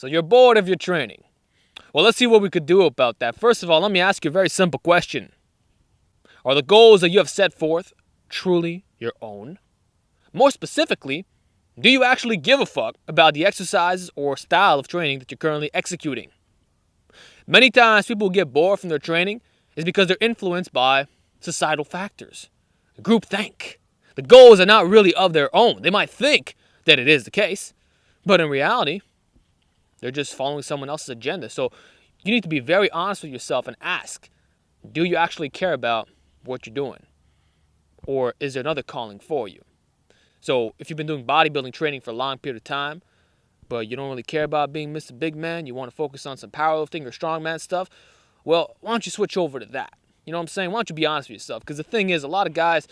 So you're bored of your training. Well, let's see what we could do about that. First of all, let me ask you a very simple question. Are the goals that you have set forth truly your own? More specifically, do you actually give a fuck about the exercises or style of training that you're currently executing? Many times people get bored from their training is because they're influenced by societal factors, groupthink. The goals are not really of their own. They might think that it is the case, but in reality, they're just following someone else's agenda. So you need to be very honest with yourself and ask, do you actually care about what you're doing? Or is there another calling for you? So if you've been doing bodybuilding training for a long period of time, but you don't really care about being Mr. Big Man, you want to focus on some powerlifting or strongman stuff, well, why don't you switch over to that? You know what I'm saying? Why don't you be honest with yourself? Because the thing is, a lot of guys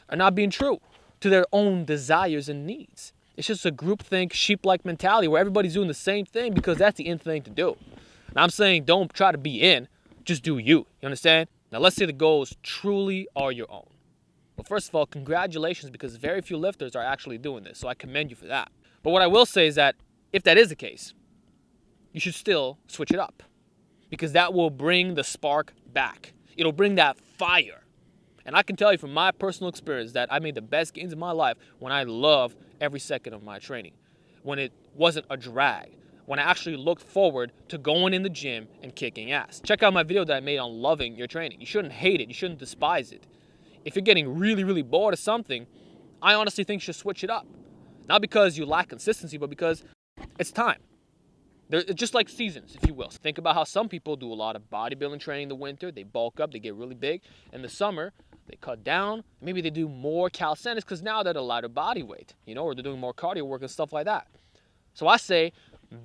are not being true to their own desires and needs. It's just a groupthink, sheep-like mentality where everybody's doing the same thing because that's the in thing to do. And I'm saying don't try to be in, just do you. You understand? Now let's say the goals truly are your own. Well, first of all, congratulations, because very few lifters are actually doing this, so I commend you for that. But what I will say is that if that is the case, you should still switch it up, because that will bring the spark back. It'll bring that fire. And I can tell you from my personal experience that I made the best gains of my life when I loved every second of my training, when it wasn't a drag, when I actually looked forward to going in the gym and kicking ass. Check out my video that I made on loving your training. You shouldn't hate it. You shouldn't despise it. If you're getting really, really bored of something, I honestly think you should switch it up. Not because you lack consistency, but because it's time. They're just like seasons, if you will. Think about how some people do a lot of bodybuilding training in the winter. They bulk up, they get really big. In the summer, they cut down. Maybe they do more calisthenics because now they're at a lighter body weight, or they're doing more cardio work and stuff like that. So I say,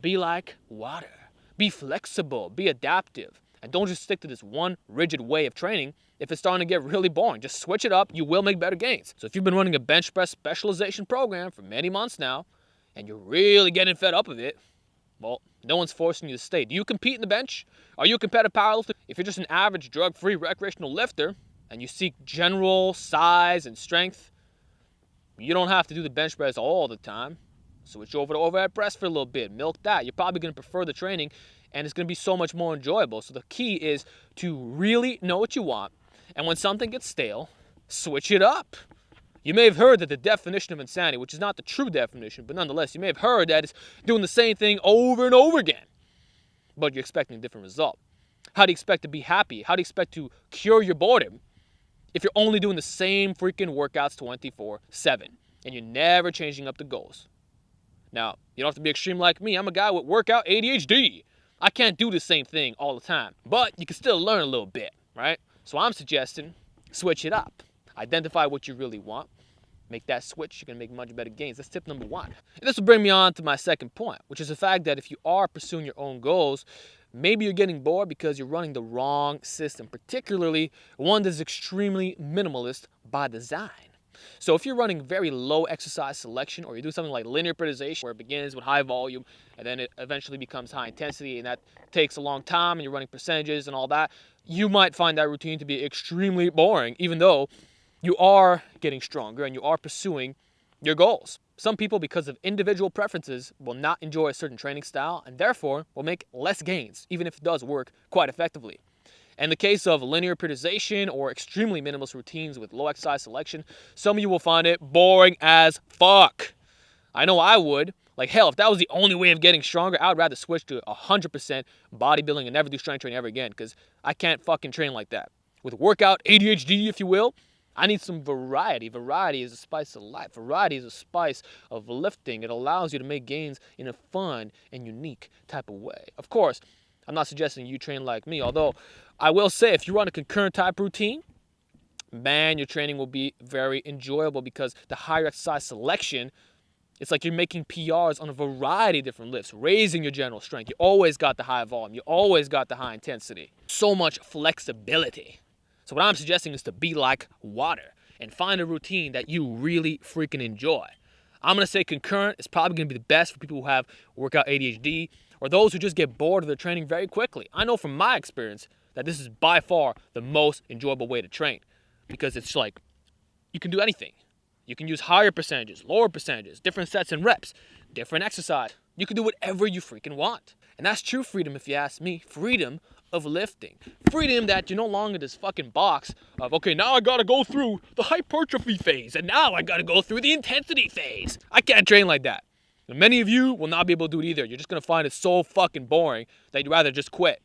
be like water. Be flexible, be adaptive. And don't just stick to this one rigid way of training. If it's starting to get really boring, just switch it up. You will make better gains. So if you've been running a bench press specialization program for many months now, and you're really getting fed up of it, well, no one's forcing you to stay. Do you compete in the bench? Are you a competitive powerlifter? If you're just an average drug-free recreational lifter and you seek general size and strength, you don't have to do the bench press all the time. Switch over to overhead press for a little bit. Milk that. You're probably going to prefer the training, and it's going to be so much more enjoyable. So the key is to really know what you want, and when something gets stale, switch it up. You may have heard that the definition of insanity, which is not the true definition, but nonetheless, you may have heard that it's doing the same thing over and over again, but you're expecting a different result. How do you expect to be happy? How do you expect to cure your boredom if you're only doing the same freaking workouts 24/7 and you're never changing up the goals? Now, you don't have to be extreme like me. I'm a guy with workout ADHD. I can't do the same thing all the time, but you can still learn a little bit, right? So I'm suggesting switch it up. Identify what you really want. Make that switch. You're going to make much better gains. That's tip number one. And this will bring me on to my second point, which is the fact that if you are pursuing your own goals, maybe you're getting bored because you're running the wrong system, particularly one that's extremely minimalist by design. So if you're running very low exercise selection, or you do something like linear periodization, where it begins with high volume and then it eventually becomes high intensity, and that takes a long time, and you're running percentages and all that, you might find that routine to be extremely boring, even though you are getting stronger and you are pursuing your goals. Some people, because of individual preferences, will not enjoy a certain training style and therefore will make less gains, even if it does work quite effectively. In the case of linear periodization or extremely minimalist routines with low exercise selection, some of you will find it boring as fuck. I know I would. Like hell, if that was the only way of getting stronger, I would rather switch to 100% bodybuilding and never do strength training ever again, because I can't fucking train like that. With workout ADHD, if you will, I need some variety. Variety is a spice of life. Variety is a spice of lifting. It allows you to make gains in a fun and unique type of way. Of course, I'm not suggesting you train like me, although I will say if you run a concurrent type routine, man, your training will be very enjoyable, because the higher exercise selection, it's like you're making PRs on a variety of different lifts, raising your general strength. You always got the high volume. You always got the high intensity. So much flexibility. So what I'm suggesting is to be like water and find a routine that you really freaking enjoy. I'm going to say concurrent is probably going to be the best for people who have workout ADHD or those who just get bored of their training very quickly. I know from my experience that this is by far the most enjoyable way to train, because it's like you can do anything. You can use higher percentages, lower percentages, different sets and reps, different exercise. You can do whatever you freaking want. And that's true freedom if you ask me. Freedom of lifting. Freedom that you're no longer this fucking box of, okay, now I gotta go through the hypertrophy phase, and now I gotta go through the intensity phase. I can't train like that. And many of you will not be able to do it either. You're just gonna find it so fucking boring that you'd rather just quit.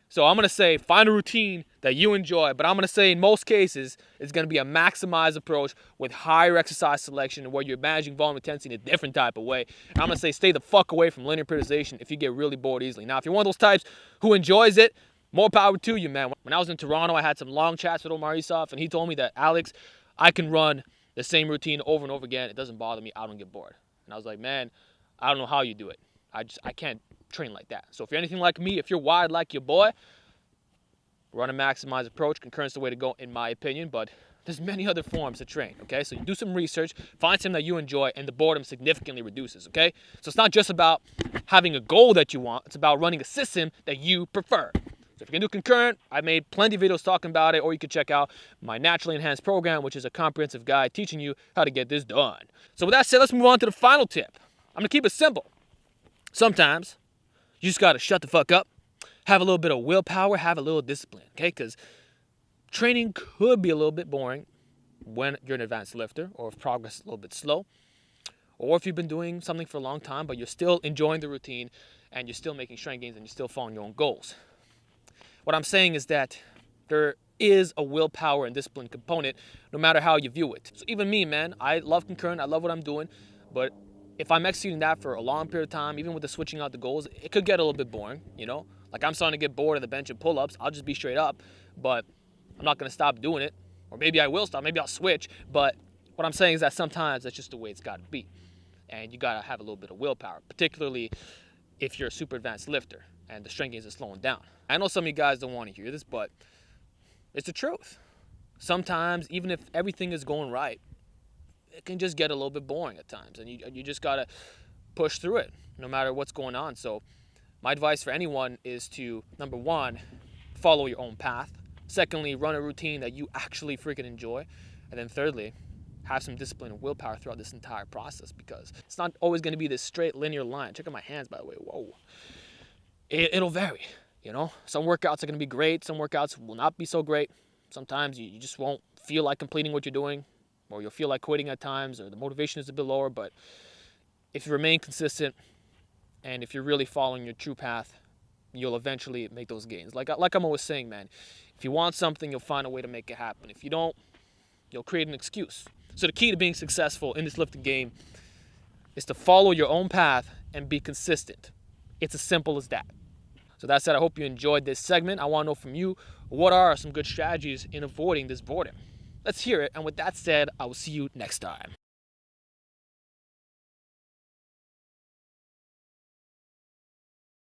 So I'm going to say find a routine that you enjoy, but I'm going to say in most cases, it's going to be a maximized approach with higher exercise selection where you're managing volume intensity in a different type of way. And I'm going to say stay the fuck away from linear periodization if you get really bored easily. Now, if you're one of those types who enjoys it, more power to you, man. When I was in Toronto, I had some long chats with Omar Isuf, and he told me that, Alex, I can run the same routine over and over again. It doesn't bother me. I don't get bored. And I was like, man, I don't know how you do it. I can't train like that. So if you're anything like me, if you're wired like your boy, run a maximized approach. Concurrence is the way to go, in my opinion, but there's many other forms to train, okay? So you do some research, find something that you enjoy, and the boredom significantly reduces, okay? So it's not just about having a goal that you want, it's about running a system that you prefer. So if you can do concurrent, I made plenty of videos talking about it, or you can check out my Naturally Enhanced program, which is a comprehensive guide teaching you how to get this done. So with that said, let's move on to the final tip. I'm gonna keep it simple. Sometimes you just gotta shut the fuck up, have a little bit of willpower, have a little discipline, okay? Because training could be a little bit boring when you're an advanced lifter, or if progress is a little bit slow, or if you've been doing something for a long time, but you're still enjoying the routine and you're still making strength gains and you're still following your own goals. What I'm saying is that there is a willpower and discipline component no matter how you view it. So even me, man, I love concurrent, I love what I'm doing, but if I'm executing that for a long period of time, even with the switching out the goals, it could get a little bit boring, you know? Like I'm starting to get bored of the bench and pull-ups. I'll just be straight up, but I'm not going to stop doing it. Or maybe I will stop, maybe I'll switch. But what I'm saying is that sometimes that's just the way it's got to be. And you got to have a little bit of willpower, particularly if you're a super advanced lifter and the strength gains are slowing down. I know some of you guys don't want to hear this, but it's the truth. Sometimes, even if everything is going right, it can just get a little bit boring at times, and you just gotta push through it no matter what's going on. So my advice for anyone is to, number one, follow your own path. Secondly, run a routine that you actually freaking enjoy. And then thirdly, have some discipline and willpower throughout this entire process, because it's not always going to be this straight linear line. Check out my hands, by the way. Whoa. It'll vary, you know. Some workouts are going to be great. Some workouts will not be so great. Sometimes you just won't feel like completing what you're doing, or you'll feel like quitting at times, or the motivation is a bit lower. But if you remain consistent and if you're really following your true path, you'll eventually make those gains. Like I'm always saying, man, if you want something, you'll find a way to make it happen. If you don't, you'll create an excuse. So the key to being successful in this lifting game is to follow your own path and be consistent. It's as simple as that. So that said, I hope you enjoyed this segment. I want to know from you, what are some good strategies in avoiding this boredom? Let's hear it. And with that said, I will see you next time.